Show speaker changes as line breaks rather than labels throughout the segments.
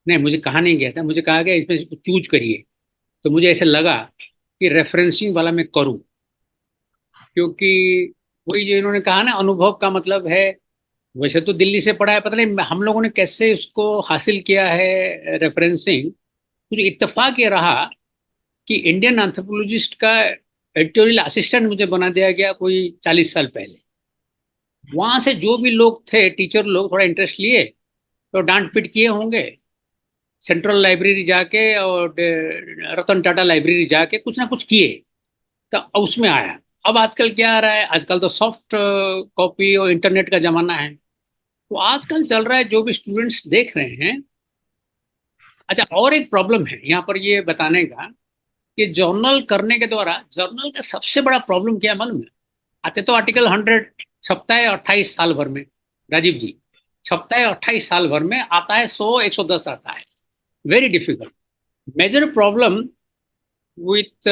नहीं, मुझे कहा नहीं गया था, मुझे कहा गया इसमें से कुछ चूज करिए। तो मुझे ऐसे लगा कि रेफरेंसिंग वाला मैं करूं, क्योंकि वही जो इन्होंने कहा ना, अनुभव का मतलब है। वैसे तो दिल्ली से पढ़ा है, पता नहीं हम लोगों ने कैसे उसको हासिल किया है रेफरेंसिंग। मुझे इत्तेफाक ये रहा कि इंडियन एंथ्रोपोलॉजिस्ट का एडिटोरियल असिस्टेंट मुझे बना दिया गया कोई 40 साल पहले। वहां से जो भी लोग थे, टीचर लोग, थोड़ा इंटरेस्ट लिए तो डांट पीट किए होंगे। सेंट्रल लाइब्रेरी जाके और रतन टाटा लाइब्रेरी जाके कुछ ना कुछ किए, तो उसमें आया। अब आजकल क्या आ रहा है, आजकल तो सॉफ्ट कॉपी और इंटरनेट का जमाना है। तो आजकल चल रहा है जो भी स्टूडेंट्स देख रहे हैं। अच्छा, और एक प्रॉब्लम है यहाँ पर ये बताने का कि जर्नल करने के द्वारा, जर्नल का सबसे बड़ा प्रॉब्लम क्या है मालूम है? आते तो आर्टिकल 100 छपता है 28 साल भर में, राजीव जी। छपता है 28 साल भर में, आता है 100 110 आता है। Very difficult. Major problem with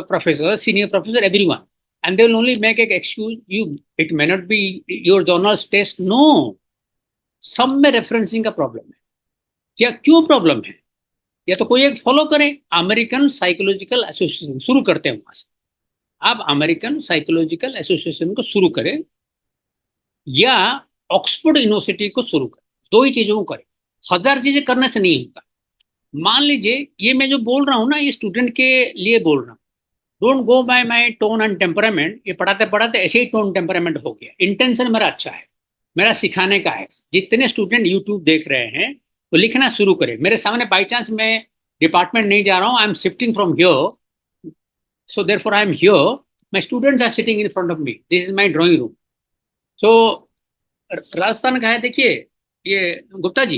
professor, senior professor, everyone. And they will only make an excuse, you, it may not be your journal's test. No, सब में रेफरेंसिंग का प्रॉब्लम है। क्या क्यों प्रॉब्लम है? या तो कोई एक फॉलो करें, अमेरिकन साइकोलॉजिकल एसोसिएशन शुरू करते हैं वहां से। आप अमेरिकन साइकोलॉजिकल एसोसिएशन को शुरू करें, या ऑक्सफोर्ड यूनिवर्सिटी को शुरू करें। दो ही चीजों को करें, हजार चीजें करने से नहीं होगा। मान लीजिए ये मैं जो बोल रहा हूँ ना, ये स्टूडेंट के लिए बोल रहा हूँ। Don't go bye my tone and temperament. ये पढ़ाते पढ़ाते ऐसे ही टोन टेम्परामेंट हो गया। इंटेंशन मेरा अच्छा है, मेरा सिखाने का है। जितने स्टूडेंट यूट्यूब देख रहे हैं तो लिखना शुरू करें मेरे सामने। बाई चांस मैं डिपार्टमेंट नहीं जा रहा हूँ, I am shifting from here, so therefore I am here, my students are sitting in front of me, this is my drawing room. So Rajasthan का है देखिए, ये गुप्ता जी,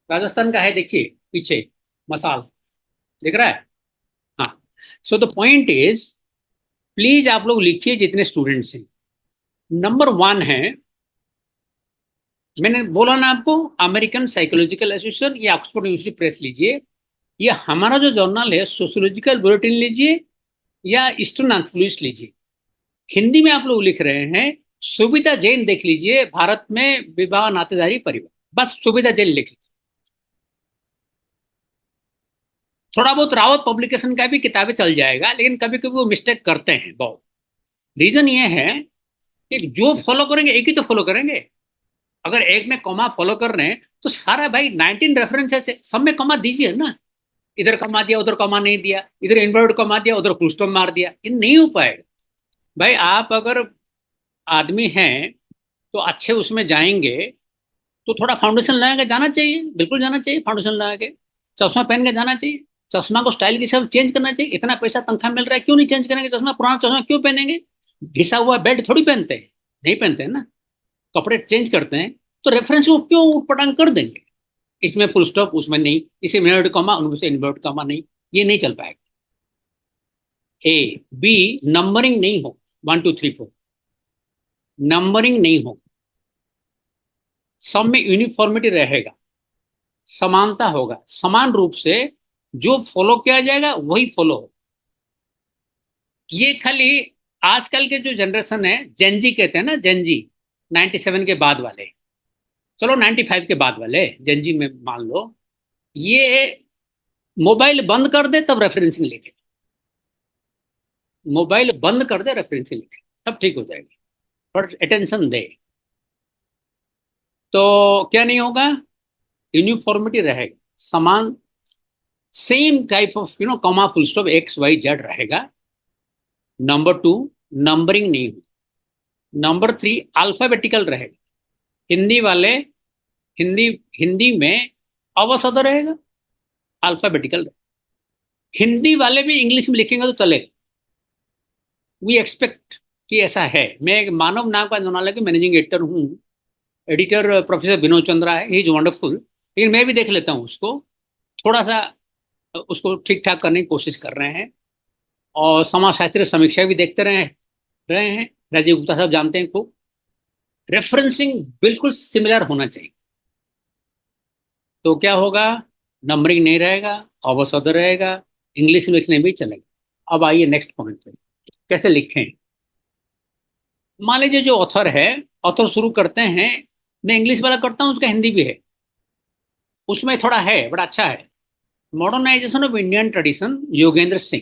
राजस्थान का है देखिए पीछे मसाल, दिख रहा है? हाँ। सो द पॉइंट इज, प्लीज आप लोग लिखिए जितने स्टूडेंट्स हैं। नंबर वन है, मैंने बोला ना आपको, अमेरिकन साइकोलॉजिकल एसोसिएशन या ऑक्सफोर्ड यूनिवर्सिटी प्रेस लीजिए, या हमारा जो जर्नल है सोशियोलॉजिकल बुलेटिन लीजिए, या ईस्टर्न एंथ्रोपोलॉजिस्ट लीजिए। हिंदी में आप लोग लिख रहे हैं, सुविधा जैन देख लीजिए, भारत में विवाह नातेदारी परिवार, बस सुविधा जैन लिख लीजिए। थोड़ा बहुत रावत पब्लिकेशन का भी किताबें चल जाएगा, लेकिन कभी कभी वो मिस्टेक करते हैं बहुत। रीजन ये है कि जो फॉलो करेंगे एक ही तो फॉलो करेंगे। अगर एक में कॉमा फॉलो कर रहे हैं तो सारा भाई 19 रेफरेंसेस है, सब में कॉमा दीजिए ना। इधर कॉमा दिया, उधर कॉमा नहीं दिया, इधर इन्वर्ट कॉमा दिया, उधर फुल स्टॉप मार दिया, ये नहीं हो पाएगा। भाई आप अगर आदमी हैं तो अच्छे उसमें जाएंगे, तो थोड़ा फाउंडेशन लगा के जाना चाहिए, बिल्कुल जाना चाहिए फाउंडेशन लगा के। चश्मा पहन के जाना चाहिए। चश्मा को स्टाइल के हिसाब से चेंज करना चाहिए। इतना पैसा तनख्वाह मिल रहा है, क्यों नहीं चेंज करेंगे चश्मा? पुराना चश्मा क्यों पहनेंगे? घिसा हुआ बेल्ट थोड़ी पहनते हैं, नहीं पहनते हैं ना, कपड़े चेंज करते हैं। तो रेफरेंस को क्यों उटपटांग कर देंगे? इसमें फुल स्टॉप, उसमें नहीं, इसे इन्वर्ट कॉमा, उनमें इन्वर्ट कॉमा नहीं, ये नहीं चल पाएगा। ए, बी, नंबरिंग नहीं हो, 1 2 3 4, नंबरिंग नहीं हो, सब में यूनिफॉर्मिटी रहेगा, समानता होगा, समान रूप से जो फॉलो किया जाएगा वही फॉलो हो। ये खाली आजकल के जो जनरेशन है, जेनजी कहते हैं ना, जेनजी, 97 के बाद वाले, चलो 95 के बाद वाले जेनजी में मान लो, ये मोबाइल बंद कर दे तब रेफरेंसिंग लिखे, मोबाइल बंद कर दे रेफरेंसिंग लिखे, सब ठीक हो जाएगी। पर अटेंशन दे तो क्या नहीं होगा, यूनिफॉर्मिटी रहेगा, समान, same type of comma full stop X Y Z रहेगा। नंबर टू, नंबरिंग नहीं होगी। नंबर थ्री, अल्फाबेटिकल रहेगा। हिंदी वाले, हिंदी, हिंदी में अवसद रहेगा, अल्फाबेटिकल। हिंदी वाले भी इंग्लिश में लिखेंगे तो चलेगा। वी एक्सपेक्ट कि ऐसा है। मैं एक मानव नाम का जर्नल के मैनेजिंग एडिटर हूँ। एडिटर प्रोफेसर विनोद चंद्रा है, ही इज वंडरफुल, लेकिन मैं भी देख लेता हूँ उसको, थोड़ा सा उसको ठीक ठाक करने की कोशिश कर रहे हैं। और समाज शास्त्रीय समीक्षा भी देखते रहे हैं, राजीव गुप्ता साहब जानते हैं खूब। रेफरेंसिंग बिल्कुल सिमिलर होना चाहिए, तो क्या होगा, नंबरिंग नहीं रहेगा, अवसद रहेगा, इंग्लिश में लिखने भी चलेगा। अब आइए नेक्स्ट पॉइंट पे, कैसे लिखें। मान लीजिए जो ऑथर है, ऑथर शुरू करते हैं, मैं इंग्लिश वाला करता हूँ, उसका हिंदी भी है, उसमें थोड़ा है, बड़ा अच्छा है। Modernisation of Indian tradition, Yogendra Singh,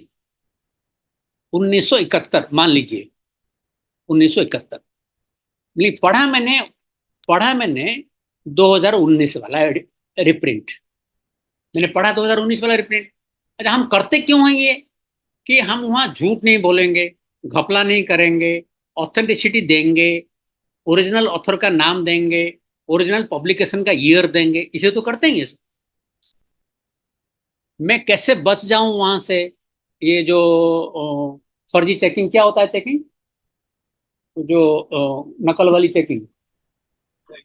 1971, मान लीजिए 1971। नहीं, पढ़ा मैंने 2019 वाला रिप्रिंट। मैंने पढ़ा 2019 वाला रिप्रिंट। अच्छा, हम करते क्यों हैं ये? कि हम वहां झूठ नहीं बोलेंगे, घपला नहीं करेंगे, ऑथेंटिसिटी देंगे, ओरिजिनल ऑथर का नाम देंगे, ओरिजिनल पब्लिकेशन का ईयर देंगे, इसे तो करते हैं ये सब। मैं कैसे बच जाऊं वहां से? ये जो फर्जी चेकिंग, क्या होता है चेकिंग, जो नकल वाली चेकिंग,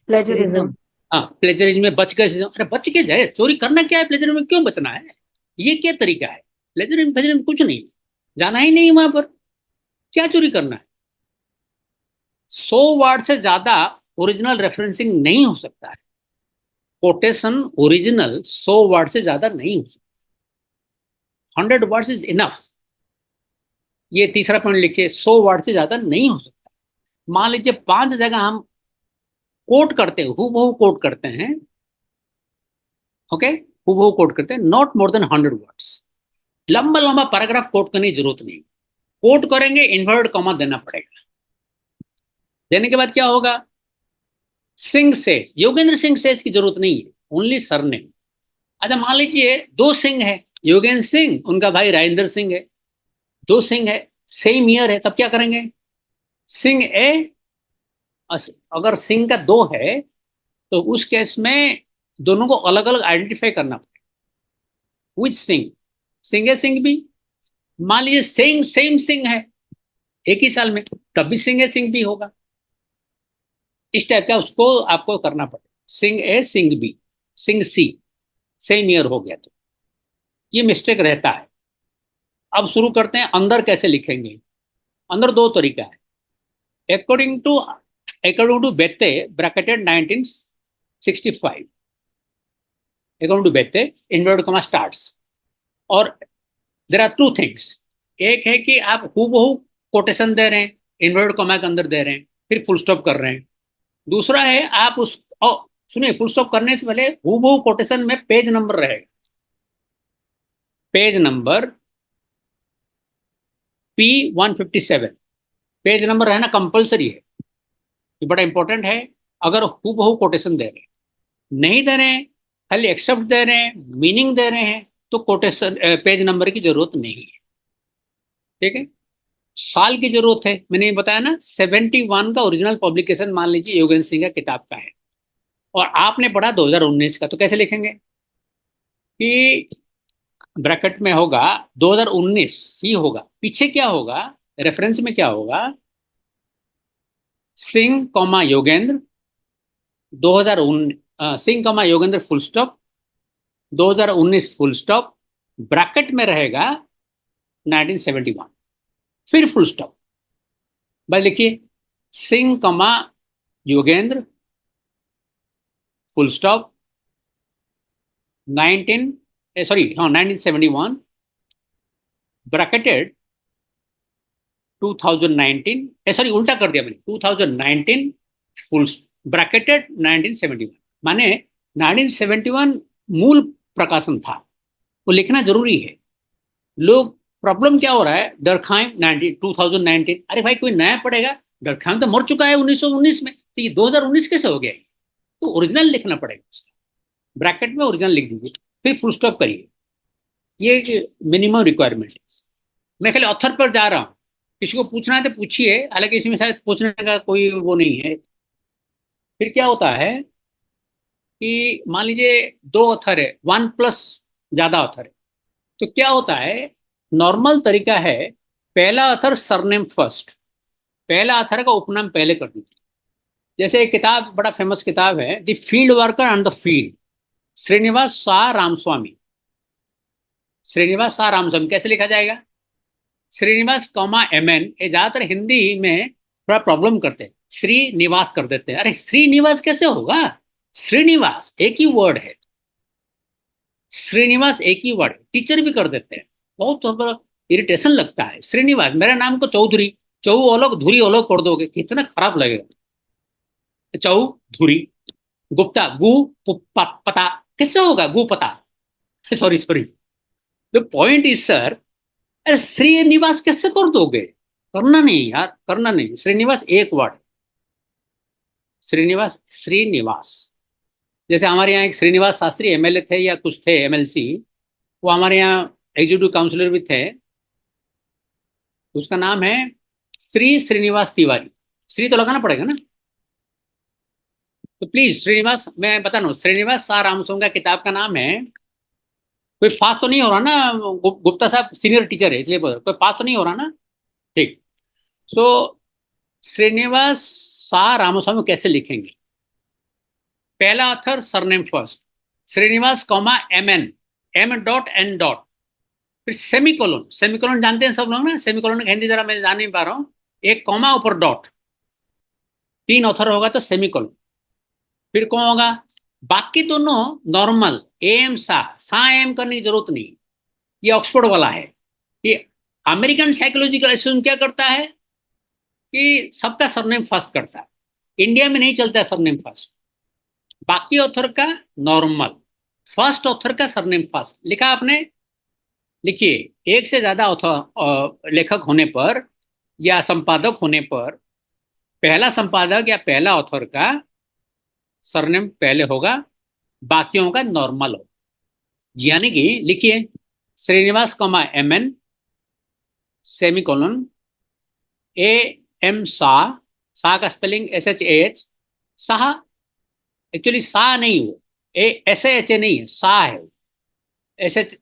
प्लेजरिज्म।
हाँ प्लेजरिज्म में बच गए। अरे बच के जाए, चोरी करना क्या है, प्लेजरिज्म में क्यों बचना है? ये क्या तरीका है? प्लेजरिज्म प्लेजरिज्म कुछ नहीं, जाना ही नहीं वहां पर, क्या चोरी करना है? 100 वर्ड से ज्यादा ओरिजिनल रेफरेंसिंग नहीं हो सकता है। कोटेशन ओरिजिनल 100 वर्ड से ज्यादा नहीं हो सकता। 100 वर्ड्स इज इनफ। ये तीसरा पॉइंट लिखिए, 100 वर्ड से ज्यादा नहीं हो सकता। मान लीजिए 5 जगह हम कोट करते हैं, हूबहू कोट करते हैं, ओके, हूबहू कोट करते हैं, नॉट मोर देन 100 वर्ड्स। लंबा लंबा पैराग्राफ कोट करने की जरूरत नहीं। कोट करेंगे, इन्वर्टेड कॉमा देना पड़ेगा। देने के बाद क्या होगा? सिंह सेज, योगेंद्र सिंह सेज की जरूरत नहीं है, ओनली सरनेम। अच्छा, मान लीजिए दो सिंह है, योगेंद्र सिंह, उनका भाई राजेंद्र सिंह है, दो सिंह है, सेम ईयर है, तब क्या करेंगे? सिंह ए, अगर सिंह का दो है तो उस केस में दोनों को अलग अलग आइडेंटिफाई करना पड़ेगा। विच सिंह, सिंह ए सिंह बी। मान लीजिए सेम सेम सिंह है एक ही साल में, तब भी सिंह ए सिंह बी होगा। इस टाइप का उसको आपको करना पड़ेगा, सिंह ए सिंह बी, सिंह सी, सेम ईयर हो गया तो ये मिस्टेक रहता है। अब शुरू करते हैं, अंदर कैसे लिखेंगे? अंदर दो तरीका है। According to Béteille, bracketed 1965, according to Béteille, inverted comma starts. और देर आर टू थिंग्स। एक है कि आप हूबहू कोटेशन दे रहे हैं, इनवर्टेड कॉमा के अंदर दे रहे हैं, फिर फुल स्टॉप कर रहे हैं। दूसरा है आप उस, सुनिए, फुल स्टॉप करने से पहले हूबहू कोटेशन में पेज नंबर रहेगा, page number P157, page number रहना कंपलसरी है, ये बड़ा इंपॉर्टेंट है। अगर हूबहू कोटेशन दे रहे हैं, नहीं दे रहे हैं, खाली एक्सेप्ट दे रहे हैं, मीनिंग दे रहे हैं, तो कोटेशन पेज नंबर की जरूरत नहीं है। ठीक है। साल की जरूरत है, मैंने ये बताया ना, 71 का ओरिजिनल पब्लिकेशन मान लीजिए योगेंद्र सिंह का किताब का है, और आपने पढ़ा 2019 का, तो कैसे लिखेंगे? कि ब्रैकेट में होगा 2019 ही होगा, पीछे क्या होगा, रेफरेंस में क्या होगा? Singh comma Yogendra 2019, Singh comma Yogendra full stop 2019 full stop, bracket में रहेगा 1971, फिर फुल स्टॉप। बस लिखिए, Singh comma Yogendra full stop 19, sorry हाँ 1971, ब्रैकेटेड 2019, सॉरी उल्टा कर दिया मैंने, 2019 फुल ब्रैकेटेड 1971। माने 1971 मूल प्रकाशन था, वो लिखना जरूरी है। लोग, प्रॉब्लम क्या हो रहा है, डरखाइम 2019, अरे भाई कोई नया पढ़ेगा, डरखाइम तो मर चुका है 1919 में, तो ये 2019 कैसे हो गया? तो ओरिजिनल लिखना पड़ेगा उसका, ब्रैकेट में ओरिजिनल लिख दीजिए, फिर फुल स्टॉप करिए। ये मिनिमम रिक्वायरमेंट है। मैं खाली ऑथर पर जा रहा हूँ, किसी को पूछना है तो पूछिए, हालांकि इसमें शायद पूछने का कोई वो नहीं है। फिर क्या होता है कि मान लीजिए दो ऑथर है, वन प्लस ज्यादा ऑथर है, तो क्या होता है? नॉर्मल तरीका है, पहला ऑथर सरनेम फर्स्ट, पहला ऑथर का उपनाम पहले कर दीजिए। जैसे एक किताब, बड़ा फेमस किताब है, the field worker on the field, Srinivas Shah Ramaswamy. Srinivas Shah Ramaswamy कैसे लिखा जाएगा? श्रीनिवास कॉमा MN, ये ज्यादातर हिंदी में थोड़ा प्रॉब्लम करते हैं, श्रीनिवास कर देते हैं। अरे श्रीनिवास कैसे होगा? श्रीनिवास एक ही वर्ड है, श्रीनिवास एक ही वर्ड, टीचर भी कर देते हैं, बहुत इरिटेशन लगता है। श्रीनिवास, मेरा नाम को चौधरी, चौ अलग धुरी अलग कर दोगे, कितना खराब लगेगा। चौधरी, गुप्ता, पता, कैसे होगा गु पता? Sorry sorry, the point is sir, अरे श्रीनिवास कैसे कर दोगे? करना नहीं यार, करना नहीं। श्रीनिवास एक वर्ड, श्रीनिवास, श्रीनिवास। जैसे हमारे यहाँ एक श्रीनिवास शास्त्री एमएलए थे या कुछ थे एमएलसी, वो हमारे यहाँ एग्जीक्यूटिव काउंसिलर भी थे। उसका नाम है श्री श्रीनिवास तिवारी। श्री तो लगाना पड़ेगा ना। तो प्लीज श्रीनिवास, मैं बता रहा हूँ, श्रीनिवास सा रामस्वामी का किताब का नाम है। कोई फास तो नहीं हो रहा ना? गुप्ता साहब सीनियर टीचर है इसलिए बोल रहा, कोई फास तो नहीं हो रहा ना? ठीक। सो श्रीनिवास सा रामस्वामी कैसे लिखेंगे? पहला अक्षर surname first, Srinivas comma M N, M dot N dot, फिर सेमीकोलन। सेमीकोलन जानते हैं सब लोग ना? सेमीकोलन की हिंदी जरा मैं जान नहीं पा रहा हूँ। एक कॉमा ऊपर डॉट, तीन अक्षर होगा तो सेमीकोलन। फिर कौन होगा? बाकी दोनों नॉर्मल, एम सा एम करने की जरूरत नहीं। ये ऑक्सफोर्ड वाला है। ये अमेरिकन साइकोलॉजिकल एसोसिएशन क्या करता है कि सबका सरनेम फर्स्ट करता है। इंडिया में नहीं चलता है सरनेम फर्स्ट। बाकी ऑथर का नॉर्मल, फर्स्ट ऑथर का सरनेम फर्स्ट लिखा आपने। लिखिए, एक से ज्यादा ऑथर लेखक होने पर या संपादक होने पर पहला संपादक या पहला ऑथर का सरनेम पहले होगा, बाकियों का नॉर्मल हो। यानी कि लिखिए, Srinivas comma M N semicolon A M Shah का spelling S H A H, Shah. Actually Shah नहीं, वो ए एस एच ए नहीं है, सा है। एस एच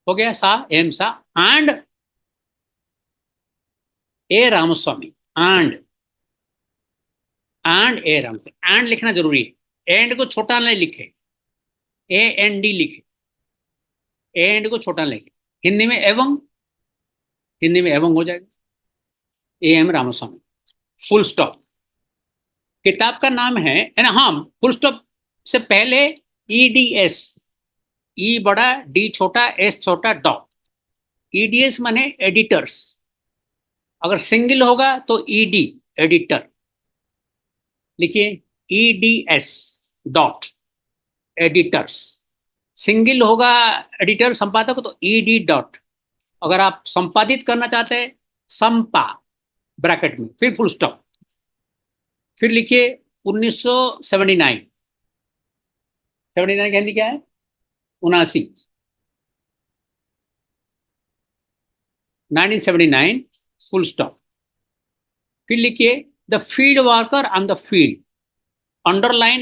हो गया, Shah M Shah. And A Ramaswamy, and A Ramaswamy. And लिखना जरूरी है, एंड को छोटा नहीं लिखे, ए एन डी लिखे, एंड को छोटा लिखे। हिंदी में एवं, हिंदी में एवं हो जाएगा, A M Ramaswamy, full stop. किताब का नाम है ना? हाँ, फुल स्टॉप से पहले ई डी एस, ई बड़ा डी छोटा एस छोटा डॉट। ईडीएस माने एडिटर्स। अगर सिंगल होगा तो ईडी एडिटर लिखिए, ईडीएस डॉट एडिटर्स। सिंगल होगा एडिटर संपादक तो ईडी डॉट। अगर आप संपादित करना चाहते हैं, संपा ब्रैकेट में, फिर फुल स्टॉप। फिर लिखिए 1979, 79 का हिंदी क्या है? 79, 1979 फुल स्टॉप। फिर लिखिए the field worker on the field, underline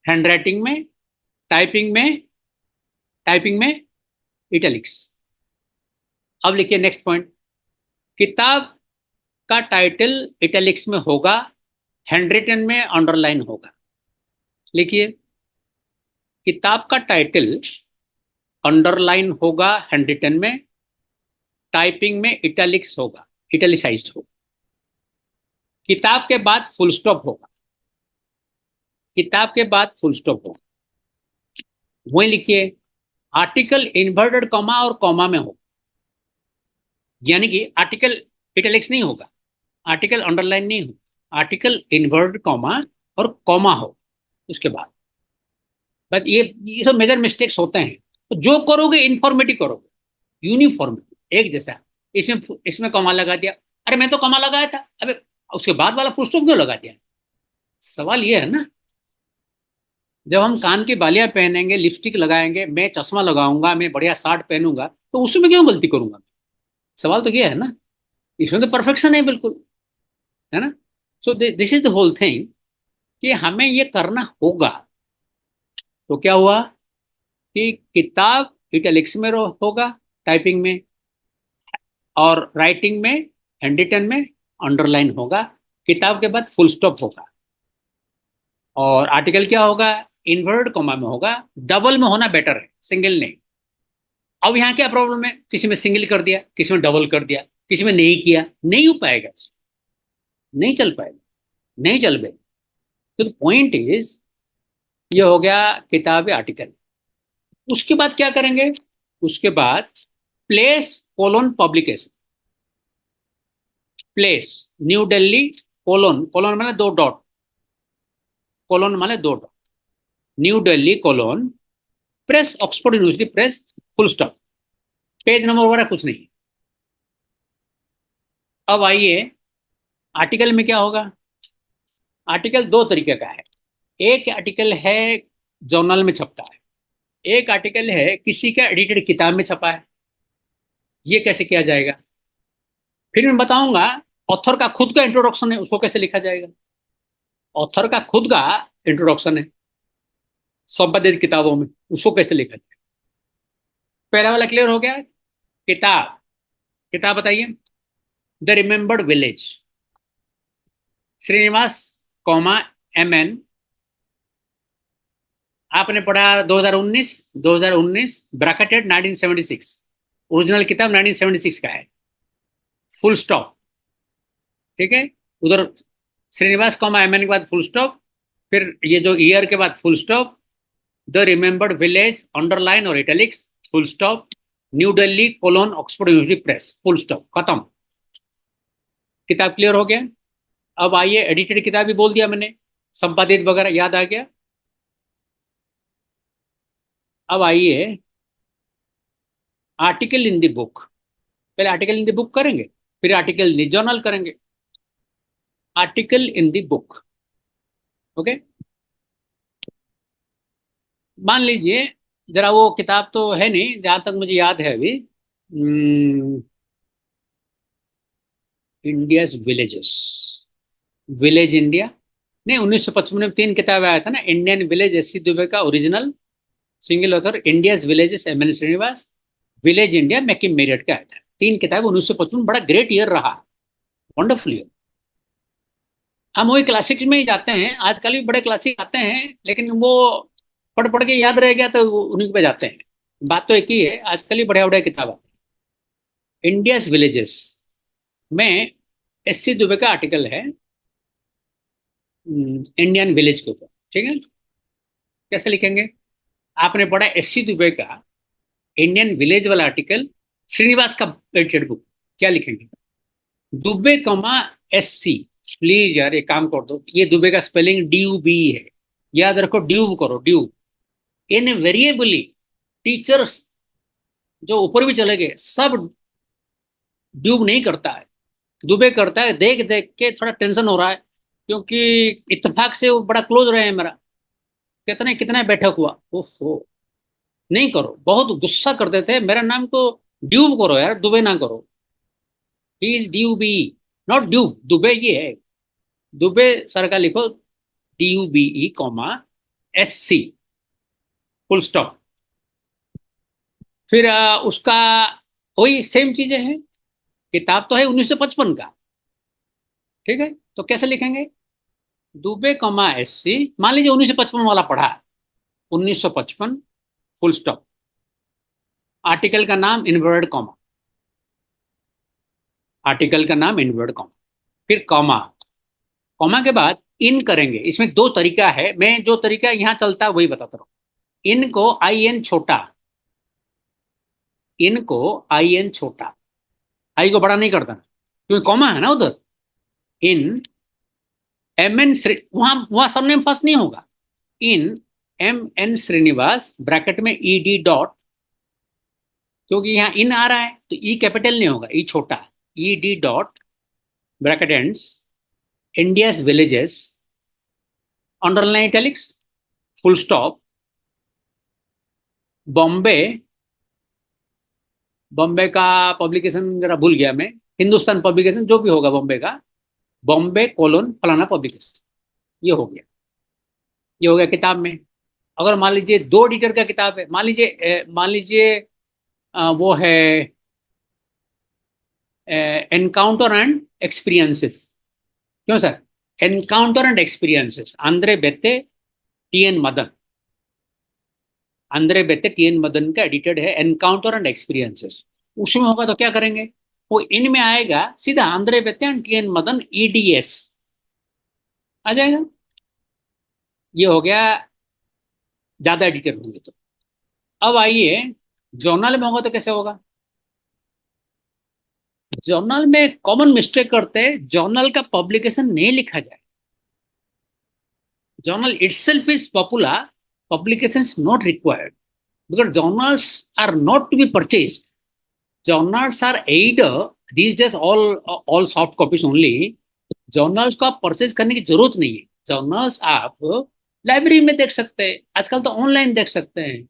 handwriting में, टाइपिंग में, टाइपिंग में इटैलिक्स। अब लिखिए नेक्स्ट पॉइंट, किताब का टाइटल इटैलिक्स में होगा, हैंडरिटन में अंडरलाइन होगा। लिखिए, किताब का टाइटल अंडरलाइन होगा हैंडरिटन में, टाइपिंग में इटैलिक्स होगा, इटैलिसाइज्ड होगा। किताब के बाद फुल स्टॉप होगा, किताब के बाद फुल स्टॉप होगा। वही लिखिए, आर्टिकल इन्वर्टेड कॉमा और कॉमा में होगा। यानी कि आर्टिकल इटैलिक्स नहीं होगा, आर्टिकल अंडरलाइन नहीं होगा, आर्टिकल इन्वर्टेड कॉमा और कॉमा हो उसके बाद। बस ये सब मेजर मिस्टेक्स होते हैं। तो जो करोगे इन्फॉर्मेटिव करोगे, यूनिफॉर्म एक जैसा। इसमें इसमें कॉमा लगा दिया, अरे मैं तो कॉमा लगाया था, अबे उसके बाद वाला फुल स्टॉप क्यों लगा दिया? सवाल ये है ना। जब हम कान की बालियां पहनेंगे, लिपस्टिक लगाएंगे, मैं चश्मा लगाऊंगा, मैं बढ़िया शर्ट पहनूंगा, तो उसमें क्यों गलती करूंगा? सवाल तो ये है ना। इसमें तो परफेक्शन है बिल्कुल, है ना। So this is the whole thing कि हमें ये करना होगा। तो क्या हुआ कि किताब इटैलिक्स में होगा, टाइपिंग में, और राइटिंग में, हैंडरिटन में अंडरलाइन होगा। किताब के बाद फुल स्टॉप होगा, और आर्टिकल क्या होगा? इन्वर्टेड कॉमा में होगा। डबल में होना बेटर है, सिंगल नहीं। अब यहाँ क्या प्रॉब्लम है? किसी में सिंगल कर दिया, किसी में डबल कर दिया, किसी में नहीं किया, नहीं हो पाएगा, नहीं चल पाएगा, नहीं चल पाएगा। तो पॉइंट इज, ये हो गया किताब आर्टिकल। उसके बाद क्या करेंगे? उसके बाद place colon publication. Place New Delhi, colon, colon माने दो डॉट, कोलोन माने दो dot, New Delhi colon press Oxford University press, full stop, page number वगैरह कुछ नहीं। अब आइए आर्टिकल में क्या होगा। आर्टिकल दो तरीके का है। एक आर्टिकल है जर्नल में छपता है, एक आर्टिकल है किसी का एडिटेड किताब में छपा है। ये कैसे किया जाएगा, फिर मैं बताऊंगा। ऑथर का खुद का इंट्रोडक्शन है, उसको कैसे लिखा जाएगा। ऑथर का खुद का इंट्रोडक्शन है संपादित किताबों में, उसको कैसे लिखा जाएगा। पहला वाला क्लियर हो गया। किताब, किताब बताइए। The remembered village, Srinivas comma MN। आपने पढ़ा 2019, 2019 ब्रैकेटेड 1976, ओरिजिनल किताब 1976 का है, फुल स्टॉप। ठीक है, उधर श्रीनिवास कॉमा MN के बाद फुल स्टॉप, फिर ये जो ईयर के बाद full stop, the remembered village underline और italics, full stop, New Delhi colon Oxford University press, full stop, खत्म। किताब क्लियर हो गया। अब आइए एडिटेड किताब भी बोल दिया मैंने, संपादित वगैरह याद आ गया। अब आइए आर्टिकल इन द बुक। पहले आर्टिकल इन द बुक करेंगे, फिर आर्टिकल इन द जर्नल करेंगे। Article in the book, okay. मान लीजिए, जरा वो किताब तो है नहीं जहां तक मुझे याद है अभी, इंडियाज विलेजेस, विलेज इंडिया। नहीं, 1955 में तीन किताब आया था ना, इंडियन विलेज SC दुबे का original single author, India's villages MN Srinivas, village India McKim Marriott का आया था। तीन किताब 1955, बड़ा ग्रेट ईयर रहा, वंडरफुल ईयर। हम वही क्लासिक्स में ही जाते हैं, आजकल भी बड़े क्लासिक आते हैं, लेकिन वो पढ़ पढ़ के याद रह गया तो उन्हीं पे जाते हैं। बात तो एक ही है, आजकल ही बढ़िया बढ़िया किताब आती है। इंडियाज विलेजेस में SC दुबे का आर्टिकल है इंडियन विलेज के ऊपर। ठीक है, कैसे लिखेंगे। आपने पढ़ा SC दुबे का इंडियन विलेज वाला आर्टिकल, श्रीनिवास का एडिटेड बुक, क्या लिखेंगे। दुबे कमा SC। प्लीज यार एक काम कर दो, ये दुबे का स्पेलिंग DUB है, याद रखो, ड्यूब करो, ड्यूब। इनवेरिएबली टीचर्स जो ऊपर भी चले गए सब ड्यूब नहीं करता है, दुबे करता है। देख देख के थोड़ा टेंशन हो रहा है, क्योंकि इत्तेफाक से वो बड़ा क्लोज रहे हैं मेरा। कितने कितने बैठक हुआ, ओफो। नहीं करो, बहुत गुस्सा कर देते हैं। मेरा नाम तो ड्यूब करो यार, दुबे ना करो। He is DUB, not dupe, Dubey ये है। दुबे सर का लिखो DUBE, फुल स्टॉप। फिर उसका वही सेम चीजें हैं। किताब तो है 1955 का, ठीक है, तो कैसे लिखेंगे। दुबे, मान लीजिए 1955 वाला पढ़ा, 1955 फुल स्टॉप, आर्टिकल का नाम इनवर्टेड कॉमा, आर्टिकल का नाम इनवर्टेड कॉमा, फिर कॉमा, कॉमा के बाद इन करेंगे। इसमें दो तरीका है, मैं जो तरीका यहां चलता है वही बताता रहा हूं। इन को IN छोटा, इन को IN छोटा, आई को बड़ा नहीं करता क्योंकि कॉमा है ना उधर। इन MN वहां वहां सरनेम फर्स्ट नहीं होगा। इन MN श्रीनिवास ब्रैकेट में ED डॉट, क्योंकि यहाँ इन आ रहा है तो E कैपिटल नहीं होगा, E छोटा, ED dot bracket ends, India's villages underline italics, full stop, Bombay, Bombay का पब्लिकेशन जरा भूल गया मैं, हिंदुस्तान पब्लिकेशन जो भी होगा बॉम्बे का, बॉम्बे कोलोन फलाना पब्लिकेशन। ये हो गया, ये हो गया किताब में। अगर मान लीजिए दो एडिटर का किताब है, मान लीजिए वो है एनकाउंटर एंड एक्सपीरियंसेस। क्यों sir, encounter and experiences, André Béteille TN Madan, André Béteille TN Madan का एडिटेड है एनकाउंटर एंड एक्सपीरियंसेस। उसमें होगा तो क्या करेंगे, वो इनमें आएगा सीधा André Béteille and TN Madan EDS आ जाएगा। ये हो गया, ज्यादा एडिटर होंगे तो। अब आइए जर्नल में होगा तो कैसे होगा। जर्नल में कॉमन मिस्टेक करते हैं, जर्नल का पब्लिकेशन नहीं लिखा जाए। Journal itself is popular, publication is not required. Because journals are not to be purchase. Journals are either these days all soft copies only. Journals को आप परचेज करने की जरूरत नहीं है. जर्नल्स आप लाइब्रेरी में देख सकते हैं, आजकल तो ऑनलाइन देख सकते हैं.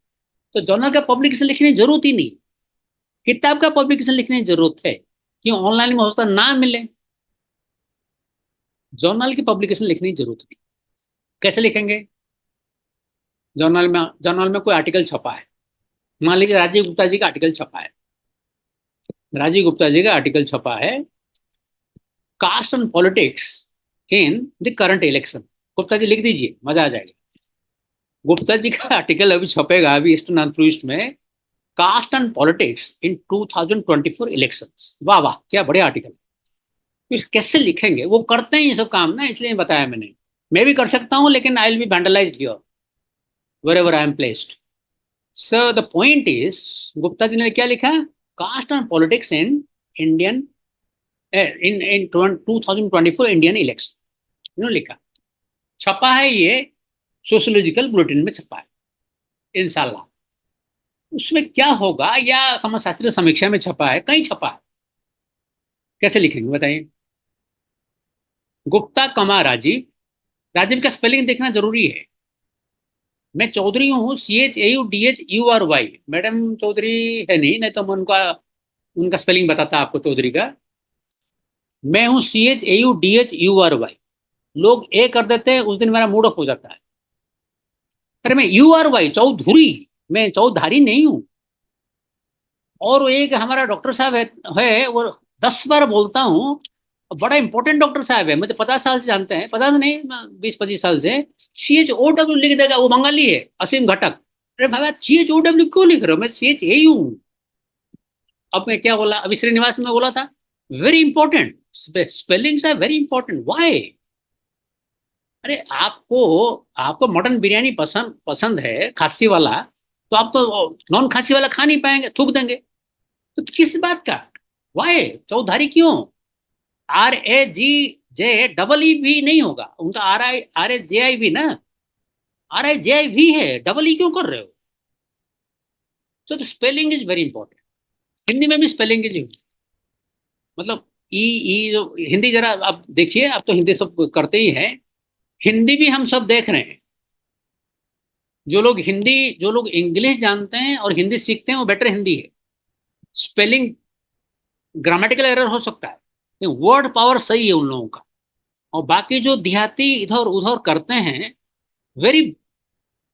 तो जर्नल का पब्लिकेशन लिखने की जरूरत ही नहीं. किताब का पब्लिकेशन लिखने की जरूरत है, क्यों ऑनलाइन में हो सकता ना मिले. जर्नल की पब्लिकेशन लिखने की जरूरत नहीं. कैसे लिखेंगे? जर्नल में कोई आर्टिकल छपा है, मान लीजिए राजीव गुप्ता जी का आर्टिकल छपा है. राजीव गुप्ता जी का आर्टिकल छपा है, caste and politics in the current election. Gupta ji लिख दीजिए, मजा आ जाएगा. गुप्ता जी का आर्टिकल अभी छपेगा, अभी ईस्टर्न नॉर्थईस्ट में, caste and politics in 2024 elections. वाह वाह, क्या बढ़िया आर्टिकल. तो कैसे लिखेंगे? वो करते हैं ये सब काम ना, इसलिए बताया मैंने. मैं भी कर सकता हूँ, लेकिन I will be vandalized here wherever I am placed. So the point is, Gupta ji ने क्या लिखा? Caste and politics in Indian in 2024 Indian election. इन्होंने लिखा, छपा है ये सोशियोलॉजिकल बुलेटिन में छपा है, इंशाल्लाह. उसमें क्या होगा, या समाजशास्त्रीय समीक्षा में छपा है, कहीं छपा है. कैसे लिखेंगे बताइए? गुप्ता कमा राजीव. राजीव का स्पेलिंग देखना जरूरी है. मैं चौधरी हूँ, CHAUDHURY. मैडम चौधरी है नहीं, नहीं तो मैं उनका उनका स्पेलिंग बताता आपको चौधरी का. मैं हूँ CHAUDHURY. लोग ए कर देते हैं, उस दिन मेरा मूड ऑफ हो जाता है. अरे मैं URY, चौधरी. मैं चौधारी नहीं हूँ. और एक हमारा डॉक्टर साहब है वो 10 बार बोलता हूँ. बड़ा इंपॉर्टेंट डॉक्टर साहब है, मुझे 50 साल से जानते हैं, 50 नहीं, 20-25 साल से. CHOW लिख देगा, वो बंगाली है, असीम घटक. अरे भाई, CHOW क्यों लिख रहे हो? मैं CHA ही हूँ. अब मैं क्या बोला, अभी श्रीनिवास में बोला था, very important. Spellings are very important. Why? अरे आपको आपको मटन बिरयानी पसंद पसंद है, खांसी वाला, तो आप तो नॉन खांसी वाला खा नहीं पाएंगे, थूक देंगे. तो किस बात का? वाई चौधारी क्यों? RAGJ, भी नहीं होगा उनका, RIRAJI भी ना. RIJI भी है, डबल ई क्यों कर रहे हो? तो spelling is very important. Hindi में भी स्पेलिंग इज, मतलब ई ई जो हिंदी, जरा आप देखिए, आप तो हिंदी सब करते ही हैं. हिंदी भी हम सब देख रहे हैं. जो लोग इंग्लिश जानते हैं और हिंदी सीखते हैं, वो बेटर हिंदी है. स्पेलिंग, ग्रामेटिकल एरर हो सकता है, लेकिन वर्ड पावर सही है उन लोगों का. और बाकी जो देहाती इधर उधर करते हैं, वेरी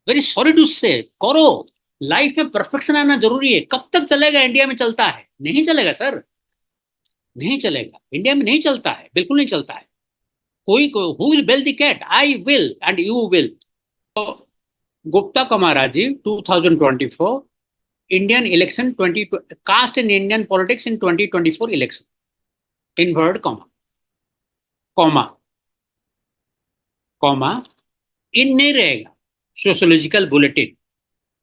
वेरी सॉलिड, उससे करो. लाइफ में परफेक्शन आना जरूरी है. कब तक चलेगा? इंडिया में चलता है? नहीं चलेगा सर, नहीं चलेगा. इंडिया में नहीं चलता है, बिल्कुल नहीं चलता है. कोई who will bell the cat? I will and you will. Gupta comma Rajiv 2024 Indian election 20, caste in Indian politics in 2024 election, inverted comma, comma, comma, in नहीं रहेगा. सोशोलॉजिकल बुलेटिन,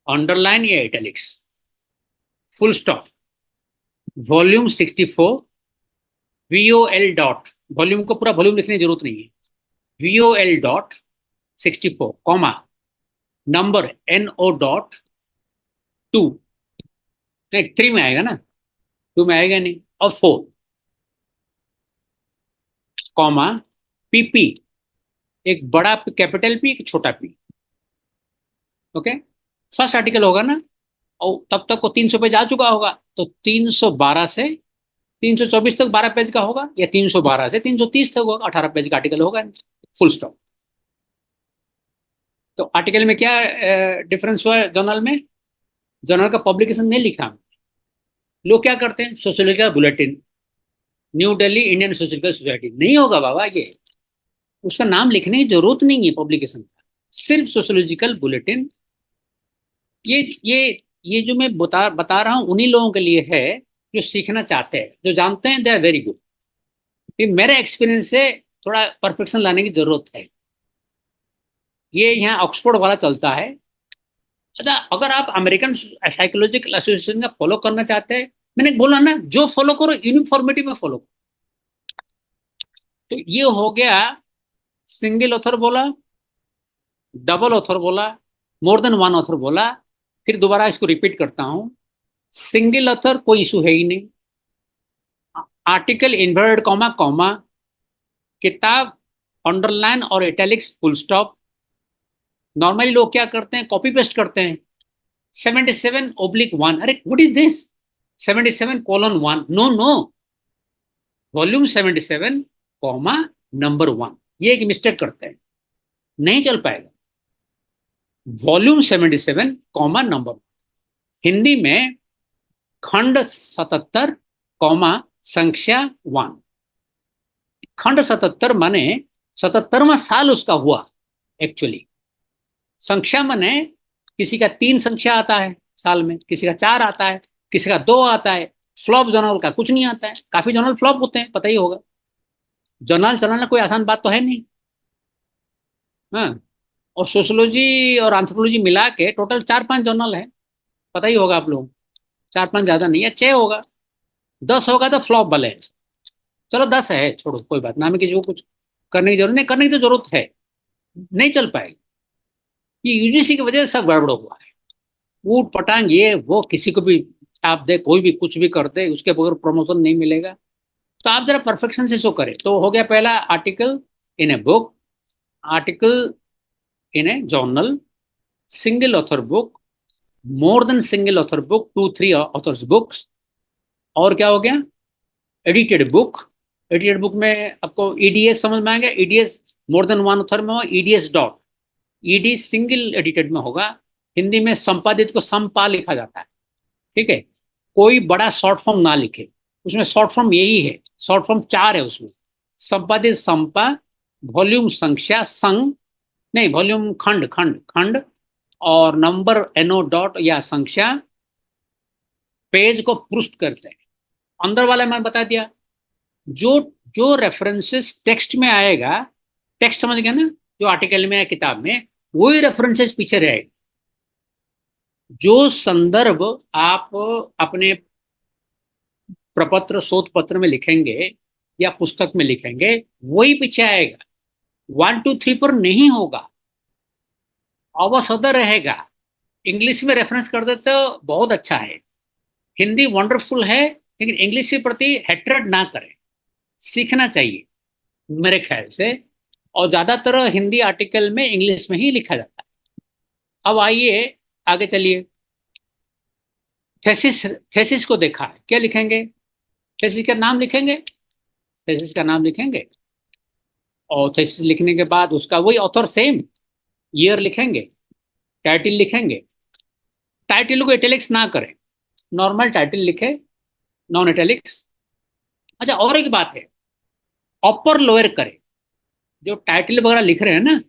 अंडरलाइन या italics, full stop, volume 64, VOL dot. Volume को पूरा volume लिखने की जरूरत नहीं है. VOL.64, comma, number NO.2. नहीं, 3 में आएगा ना, 2 में आएगा नहीं. और 4, कॉमा, PP. एक बड़ा कैपिटल P, एक छोटा P. ओके. फर्स्ट आर्टिकल होगा ना, और तब तक वो 300 पेज आ चुका होगा, तो 312 से 324 तक 12 पेज का होगा, या 312 से 330 तक होगा, 18 पेज का आर्टिकल होगा. Full stop. तो आर्टिकल में क्या डिफरेंस हुआ है? जर्नल में, जर्नल का पब्लिकेशन नहीं लिखा. लोग क्या करते हैं, sociological bulletin, new Delhi Indian sociological society. नहीं होगा बाबा, ये उसका नाम लिखने की जरूरत नहीं है पब्लिकेशन का. सिर्फ सोशोलॉजिकल बुलेटिन. ये ये ये जो मैं बता बता रहा हूँ, उन्हीं लोगों के लिए है जो सीखना चाहते हैं, जो जानते हैं दे आर वेरी गुड. ये मेरे एक्सपीरियंस से थोड़ा परफेक्शन लाने की जरूरत है. ये यहाँ ऑक्सफोर्ड वाला चलता है. अच्छा, अगर आप अमेरिकन साइकोलॉजिकल एसोसिएशन का फॉलो करना चाहते हैं, मैंने बोला ना, जो फॉलो करो यूनिफॉर्मिटी में फॉलो करो. तो ये हो गया, सिंगल ऑथर बोला, डबल ऑथर बोला, मोर देन वन ऑथर बोला, फिर दोबारा इसको रिपीट करता हूं। सिंगल ऑथर कोई इशू है ही नहीं। आर्टिकल इन्वर्टेड कॉमा कॉमा, किताब अंडरलाइन और इटैलिक्स फुल स्टॉप। नॉर्मली लोग क्या करते हैं, कॉपी पेस्ट करते हैं। 77/1, अरे what is this, 77:1, no no, volume 77 comma number 1, ये एक मिस्टेक करते हैं, नहीं चल पाएगा। Volume 77 comma number 1। हिंदी में खंड 77 कॉमा संख्या 1। खंड 77 माने 77वां साल उसका हुआ एक्चुअली। संख्या माने किसी का 3 संख्या आता है साल में, किसी का 4 आता है, किसी का 2 आता है। फ्लॉप जर्नल का कुछ नहीं आता है, काफी जर्नल फ्लॉप होते हैं, पता ही होगा। जर्नल चलाना कोई आसान बात तो है नहीं। हाँ, और सोशोलॉजी और एंथ्रोपोलॉजी मिला के टोटल 4-5 जर्नल है, पता ही होगा आप लोग। 4-5 ज्यादा नहीं है, 6 होगा। 10 होगा तो फ्लॉप वाले हैं। चलो 10 है, छोड़ो कोई बात ना, हमें किसी को कुछ करने की जरूरत नहीं, करने की तो जरूरत है, नहीं चल पाएगी। ये यूजीसी की वजह से सब गड़बड़ हुआ है। ऊट पटांग ये वो, किसी को भी छाप दे, कोई भी कुछ भी कर दे, उसके बगैर प्रमोशन नहीं मिलेगा। तो आप जरा परफेक्शन से शो करें। तो हो गया पहला, article in a book, article in A journal, single author book, more than single author book, 2-3 authors books. और क्या हो गया, एडिटेड बुक। एडिटेड बुक में आपको ईडीएस समझ में आएगा। EDS more than one author में हो, EDS dot, ED single edited में होगा। हिंदी में संपादित को संपा लिखा जाता है, ठीक है। कोई बड़ा शॉर्ट फॉर्म ना लिखे, उसमें शॉर्ट फॉर्म यही है, शॉर्ट फॉर्म 4 है उसमें। संपादित संपा, वॉल्यूम संख्या संग, नहीं वॉल्यूम खंड खंड खंड, और नंबर एनो डॉट या संख्या, पेज को पृष्ठ करते हैं। अंदर वाला मैं बता दिया। जो जो रेफरेंसेस टेक्स्ट में आएगा, टेक्स्ट समझ गया ना, जो आर्टिकल में है किताब में, वही रेफरेंसेस पीछे रहेगा। जो संदर्भ आप अपने प्रपत्र शोध पत्र में लिखेंगे या पुस्तक में लिखेंगे, वही पीछे आएगा। 1-2-3 पर नहीं होगा, अवसदर रहेगा। इंग्लिश में रेफरेंस कर देते तो बहुत अच्छा है, हिंदी वंडरफुल है, लेकिन इंग्लिश के प्रति हेट्रेड ना करें, सीखना चाहिए मेरे ख्याल से। और ज्यादातर हिंदी आर्टिकल में इंग्लिश में ही लिखा जाता है। अब आइए आगे चलिए। थेसिस, थेसिस को देखा है, क्या लिखेंगे, थेसिस का नाम लिखेंगे, थेसिस का नाम लिखेंगे। और थेसिस लिखने के बाद उसका वही ऑथर सेम, ईयर लिखेंगे, टाइटल लिखेंगे। टाइटल को इटैलिक्स ना करें, नॉर्मल टाइटल लिखे, नॉन इटैलिक्स। अच्छा, और एक बात है, अपर लोअर करें। जो टाइटल वगैरह लिख रहे हैं ना,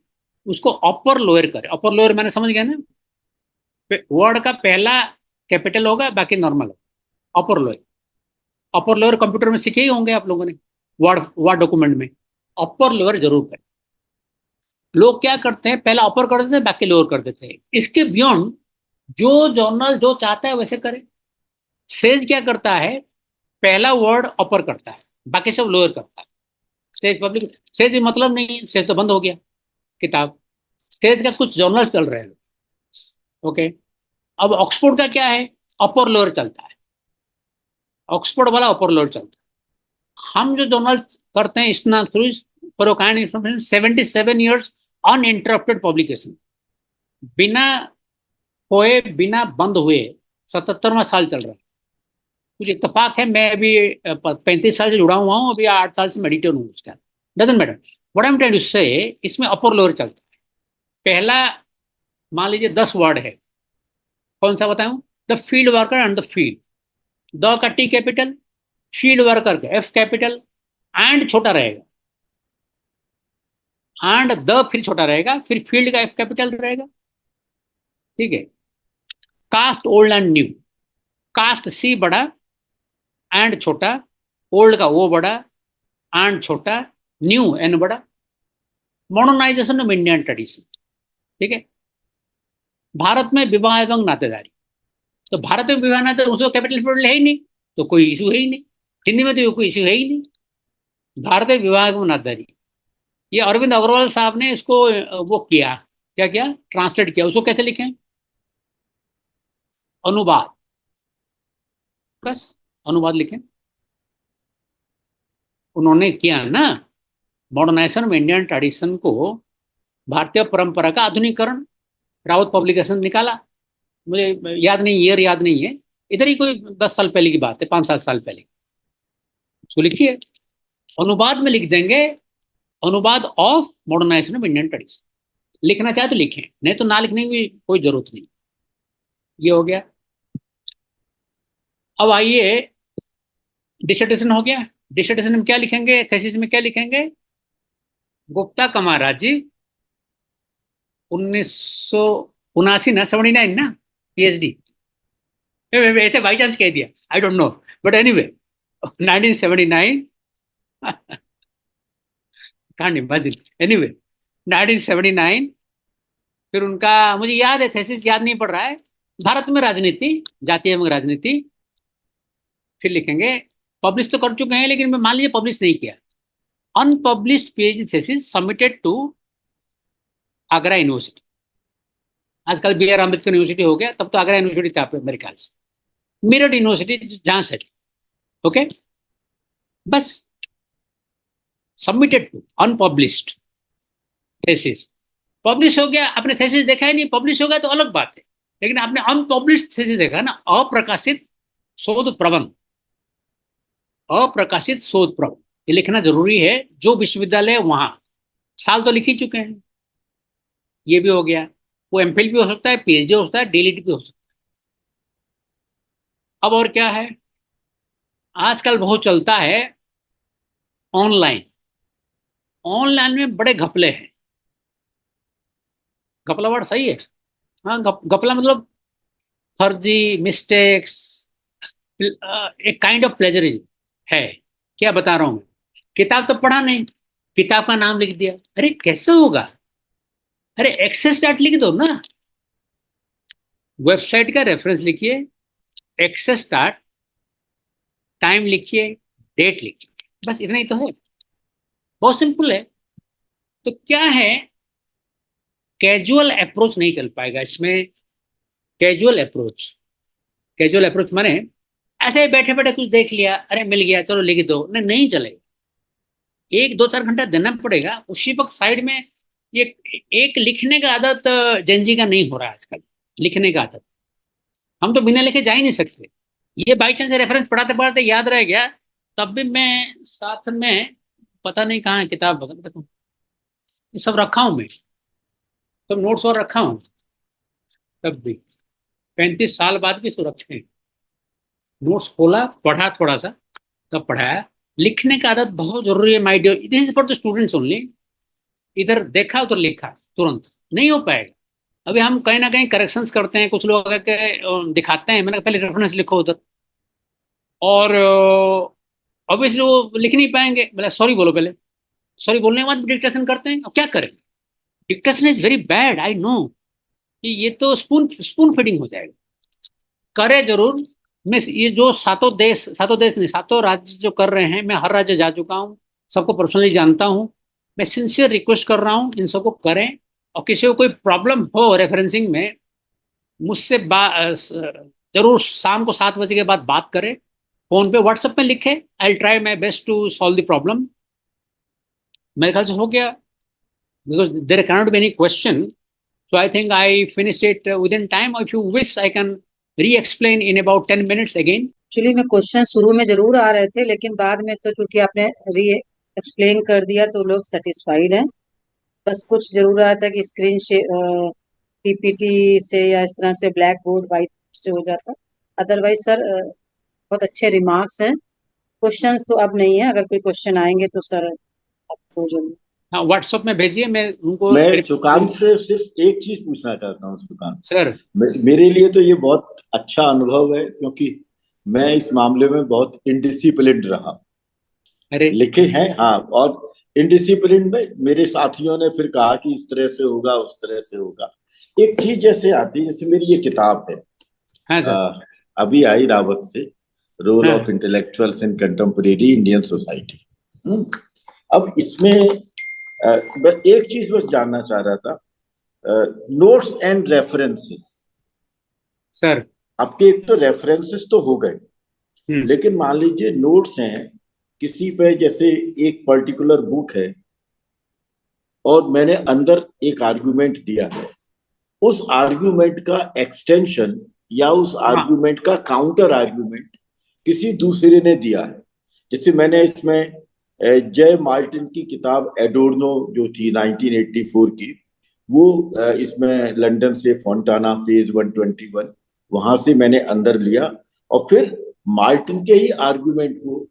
उसको अपर लोअर करें। अपर लोअर मैंने समझ गया ना, वर्ड का पहला कैपिटल होगा, बाकी नॉर्मल होगा। Upper lower, upper lower computer में सीखे ही होंगे आप लोगों ने, वर्ड वर्ड डॉक्यूमेंट में अपर लोअर जरूर करें। लोग क्या करते हैं, पहला अपर कर देते हैं, बाकी लोअर कर देते हैं। इसके बियॉन्ड जो जर्नल जो चाहता है वैसे करे। सेज क्या करता है, पहला वर्ड अपर करता है, बाकी सब लोअर करता है। सेज पब्लिक, सेज मतलब नहीं, सेज तो बंद हो गया किताब। सेज का कुछ जर्नल चल रहे हैं, ओके। अब ऑक्सफोर्ड का क्या है, अपर लोअर चलता है, ऑक्सफोर्ड वाला अपर लोअर चलता है। हम जो जर्नल करते हैं इतना through for kind information, 77 years uninterrupted publication, बिना खोए बिना बंद हुए 77वां साल चल रहा है। कुछ इत्तेफाक है, मैं अभी 35 साल से जुड़ा हुआ हूँ, अभी 8 साल से मेडिटेट हूँ उसका, doesn't matter. What I am trying to say, इसमें अपर लोअर चलता है। पहला मान लीजिए 10 वर्ड है, कौन सा बताऊं, the field worker and the field, the का टी कैपिटल, फील्ड वर्कर का एफ कैपिटल, एंड छोटा रहेगा, एंड द फिर छोटा रहेगा, फिर फील्ड का एफ कैपिटल रहेगा, ठीक है। Caste old and new, caste सी बड़ा एंड छोटा, ओल्ड का वो बड़ा एंड छोटा, न्यू एन बड़ा। मॉडर्नाइजेशन ऑफ इंडियन ट्रेडिशन, ठीक है। भारत में विवाह एवं नातेदारी, तो भारत में विवाह नाते उसको कैपिटल फील्ड है ही नहीं, तो कोई इशू है ही नहीं। हिंदी में तो कोई इशू है ही नहीं, भारत में विवाह एवं नातेदारी। ये अरविंद अग्रवाल साहब ने इसको वो किया, क्या किया, ट्रांसलेट किया। उसको कैसे लिखें, अनुवाद, बस अनुवाद लिखें। उन्होंने किया ना, मॉडर्नाइजेशन ऑफ इंडियन ट्रेडिशन को, भारतीय परंपरा का आधुनिकीकरण, रावत पब्लिकेशन निकाला। मुझे याद नहीं, ईयर याद नहीं है, इधर ही कोई 10 साल पहले की बात है, 5-7 साल पहले। उसको लिखिए, अनुवाद में लिख देंगे, अनुवाद of modernisation of Indian tradition. लिखना चाहे तो लिखें, नहीं तो ना लिखने की कोई जरूरत नहीं। ये हो गया। अब आइए, डिसर्टेशन हो गया। डिसर्टेशन में क्या लिखेंगे, थीसिस में क्या लिखेंगे? गुप्ता कमाराज जी, 1979 ना, 79 ना, पीएचडी। ऐसे बाई चांस कह दिया, I don't know, but anyway 1979, can't imagine, anyway 1979। फिर उनका मुझे याद है, थीसिस याद नहीं पड़ रहा है, भारत में राजनीति, जातीय एवं राजनीति। फिर लिखेंगे, पब्लिश तो कर चुके हैं लेकिन मान लीजिए पब्लिश नहीं किया, unpublished PhD thesis submitted to Agra university. आजकल बी आर अम्बेडकर यूनिवर्सिटी हो गया, तब तो आगरा यूनिवर्सिटी था मेरे ख्याल से, मेरठ यूनिवर्सिटी जहां से। ओके, बस submitted to unpublished thesis. Publish हो गया, आपने थीसिस देखा ही नहीं, पब्लिश हो गया तो अलग बात है, लेकिन आपने अनपब्लिश्ड थीसिस देखा ना, अप्रकाशित शोध प्रबंध, अप्रकाशित शोध प्रबंध, ये लिखना जरूरी है। जो विश्वविद्यालय वहां, साल तो लिख ही चुके हैं। ये भी हो गया। वो एमफिल भी हो सकता है, पीएचडी हो सकता है, डीलिट भी हो सकता है। अब और क्या है, आजकल बहुत चलता है ऑनलाइन। ऑनलाइन में बड़े घपले हैं। घपला वर्ड सही है? हाँ, घपला मतलब फर्जी, मिस्टेक्स, एक काइंड ऑफ प्लेजरिज्म है। क्या बता रहा हूं, किताब तो पढ़ा नहीं, किताब का नाम लिख दिया, अरे कैसे होगा? अरे एक्सेस चार्ट लिख दो ना, वेबसाइट का रेफरेंस लिखिए, एक्सेस स्टार्ट, टाइम लिखिए, डेट लिखिए, बस इतना ही तो है, बहुत सिंपल है। तो क्या है, कैजुअल अप्रोच नहीं चल पाएगा इसमें। कैजुअल अप्रोच, कैजुअल अप्रोच माने ऐसे बैठे बैठे कुछ देख लिया, अरे मिल गया चलो लिख दो, नहीं नहीं चलेगा। 1-2-4 घंटा देना पड़ेगा उसी वक्त साइड में। ये एक लिखने का आदत जेनजी का नहीं हो रहा है आजकल, लिखने का आदत। हम तो बिना लिखे जा ही नहीं सकते। ये बाई चांस रेफरेंस पढ़ाते पढ़ाते याद रह गया, तब भी मैं साथ में, पता नहीं कहाँ है किताब, देखो ये सब रखा हूं मैं, सब नोट्स और रखा हूँ, तब भी 35 साल बाद भी सो रखे हैं। नोट्स खोला, पढ़ा थोड़ा सा, तब पढ़ाया। लिखने का आदत बहुत जरूरी है my dear, this is for the students only. इधर देखा उधर लिखा, तुरंत नहीं हो पाएगा। अभी हम कहीं ना कहीं करेक्शंस करते हैं, कुछ लोग आके दिखाते हैं, मैंने कहा पहले रेफरेंस लिखो उधर, और ऑब्वियसली वो लिख नहीं पाएंगे, बोला सॉरी बोलो पहले। सॉरी बोलने के बाद डिक्टेशन करते हैं, अब क्या करें? Dictation is very bad, I know कि ये तो स्पून स्पून फीडिंग हो जाएगा। करे जरूर। मैं ये जो सातों देश नहीं, सातों राज्य जो कर रहे हैं, मैं हर राज्य जा चुका हूँ, सबको पर्सनली जानता हूँ। मैं सिंसियर रिक्वेस्ट कर रहा हूँ इन सबको करें। और किसी को कोई प्रॉब्लम हो रेफरेंसिंग में, मुझसे जरूर शाम को 7 बजे के बाद बात करें, फोन पे व्हाट्सएप में लिखे, I try my best to solve the problem. मेरे ख्याल से हो गया, because there can not be any question. So I think I finished it within time. If you wish, I can re-explain in about 10 minutes again.
Actually में question शुरू में जरूर आ रहे थे, लेकिन बाद में तो चूंकि आपने री एक्सप्लेन कर दिया तो लोग सेटिस्फाइड हैं। बस कुछ जरूर रहा था कि स्क्रीन से पीपीटी से या इस तरह से ब्लैक बोर्ड व्हाइट से हो जाता। अदरवाइज सर बहुत अच्छे रिमार्क्स हैं। क्वेश्चंस तो अब नहीं है, अगर कोई क्वेश्चन आएंगे तो सर आपको जरूर।
हाँ, व्हाट्सएप में भेजिए, मैं उनको
मैं सुकांत से सिर्फ एक चीज पूछना चाहता हूँ। सुकांत
सर,
मेरे लिए तो ये बहुत अच्छा अनुभव है, क्योंकि मैं इस मामले में बहुत इनडिसिप्लिन्ड रहा।
अरे
लिखे हैं हाँ, और इनडिसिप्लिन में मेरे साथियों ने फिर कहा कि इस तरह से होगा उस तरह से होगा। एक चीज जैसे आती है, जैसे मेरी ये किताब है,
हाँ सर,
अभी आई रावत से, रोल
हाँ
of intellectuals in contemporary Indian society. अब इसमें मैं एक चीज बस जानना चाह रहा था, नोट्स एंड रेफरेंसेस।
सर,
आपके एक तो रेफरेंसेस तो हो गए, लेकिन मान लीजिए नोट्स हैं किसी पे, जैसे एक पर्टिकुलर बुक है और मैंने अंदर एक आर्गुमेंट दिया है, उस आर्गुमेंट का एक्सटेंशन या उस
हाँ
आर्गुमेंट का काउंटर आर्गुमेंट किसी दूसरे ने दिया है। जैसे मैंने इसमें जय मार्टिन की किताब एडोर्नो जो थी 1984 की, वो इसमें लंदन से फोंटाना पेज 121, वहां से मैंने अंदर लिया और फिर मार्टिन के ही आर्गुमेंट को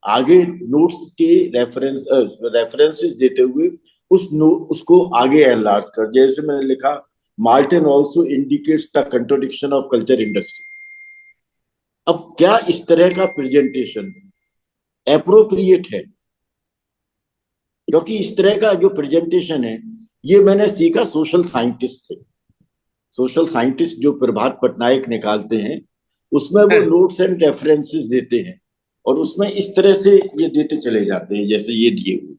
आगे नोट्स के रेफरेंसेस देते हुए उसको आगे एनलार्ज कर, जैसे मैंने लिखा Martin also indicates the contradiction of culture industry. अब क्या इस तरह का प्रेजेंटेशन एप्रोप्रिएट है? क्योंकि इस तरह का जो प्रेजेंटेशन है ये मैंने सीखा सोशल साइंटिस्ट से। सोशल साइंटिस्ट जो प्रभात पटनायक निकालते हैं उसमें वो
है।
नोट्स एंड रेफरेंसेस देते हैं और उसमें इस तरह से ये देते चले जाते हैं जैसे ये दिए हुए।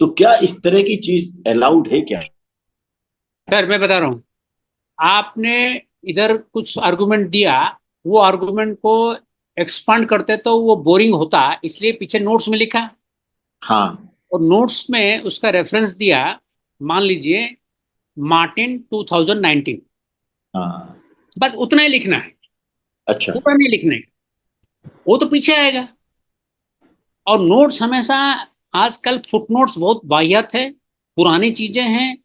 तो क्या इस तरह की चीज अलाउड है क्या?
सर मैं बता रहा हूँ, आपने इधर कुछ आर्गुमेंट दिया, वो आर्गुमेंट को एक्सपांड करते तो वो बोरिंग होता, इसलिए पीछे नोट्स में लिखा।
हाँ
और नोट्स में उसका रेफरेंस दिया, मान लीजिए मार्टिन 2019,
हाँ।
बस उतना ही लिखना है,
अच्छा।
पूरा नहीं लिखना है, वो तो पीछे आएगा। और नोट्स हमेशा, आजकल फुटनोट्स बहुत वाहियात है, पुरानी चीजें हैं।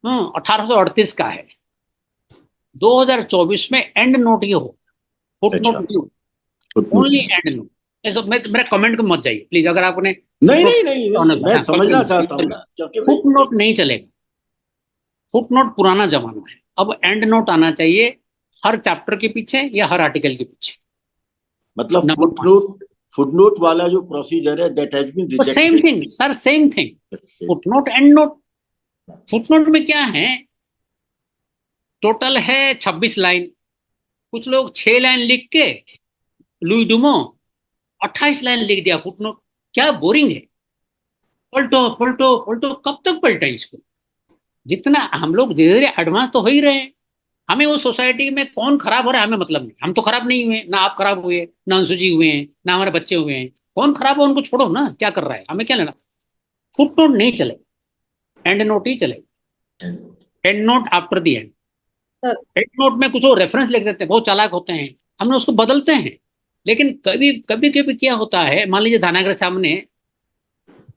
1838 का है, 2024 में एंड नोट ये हो, फुट
अच्छा।
नोट नहीं,
फुटनोट
ओनली
नहीं।
And note. ऐसा मैं मेरा कमेंट को मत जाइए प्लीज, अगर आपने फुट
नहीं
नोट,
नहीं नहीं नहीं, मैं समझना चाहता हूँ ना, क्योंकि भाई।
फुट नोट नहीं चलेगा, फुट नोट पुराना जमाना है, अब एंड नोट आना चाहिए हर चैप्टर के पीछे या हर आर्टिकल के पीछे।
मतलब
नंबर वन,
फुटनोट वाला जो प्रोसीजर है दैट हैज बीन
वो same
rejected.
Thing sir, same thing. Foot note and note, foot note में क्या है, टोटल है 26 लाइन, कुछ लोग 6 लाइन लिख के, लुई डुमो 28 लाइन लिख दिया फुट नोट। क्या बोरिंग है, पलटो पलटो पलटो, कब तक पलटे इसको? जितना हम लोग धीरे धीरे एडवांस तो हो ही रहे हैं, हमें वो सोसाइटी में कौन खराब हो रहा है हमें मतलब नहीं, हम तो खराब नहीं हुए, ना आप खराब हुए, ना अंशु जी हुए हैं, ना हमारे बच्चे हुए हैं। कौन खराब हो उनको छोड़ो ना, क्या कर रहा है, हमें क्या लेना। फुट नोट नहीं चले, एंड नोट ही चले, and note after the and.
Sir.
And note में कुछ वो रेफरेंस लिख देते हैं, बहुत चालाक होते हैं, हमने उसको बदलते हैं। लेकिन कभी कभी कभी क्या होता है, मान लीजिए धानागर साहब ने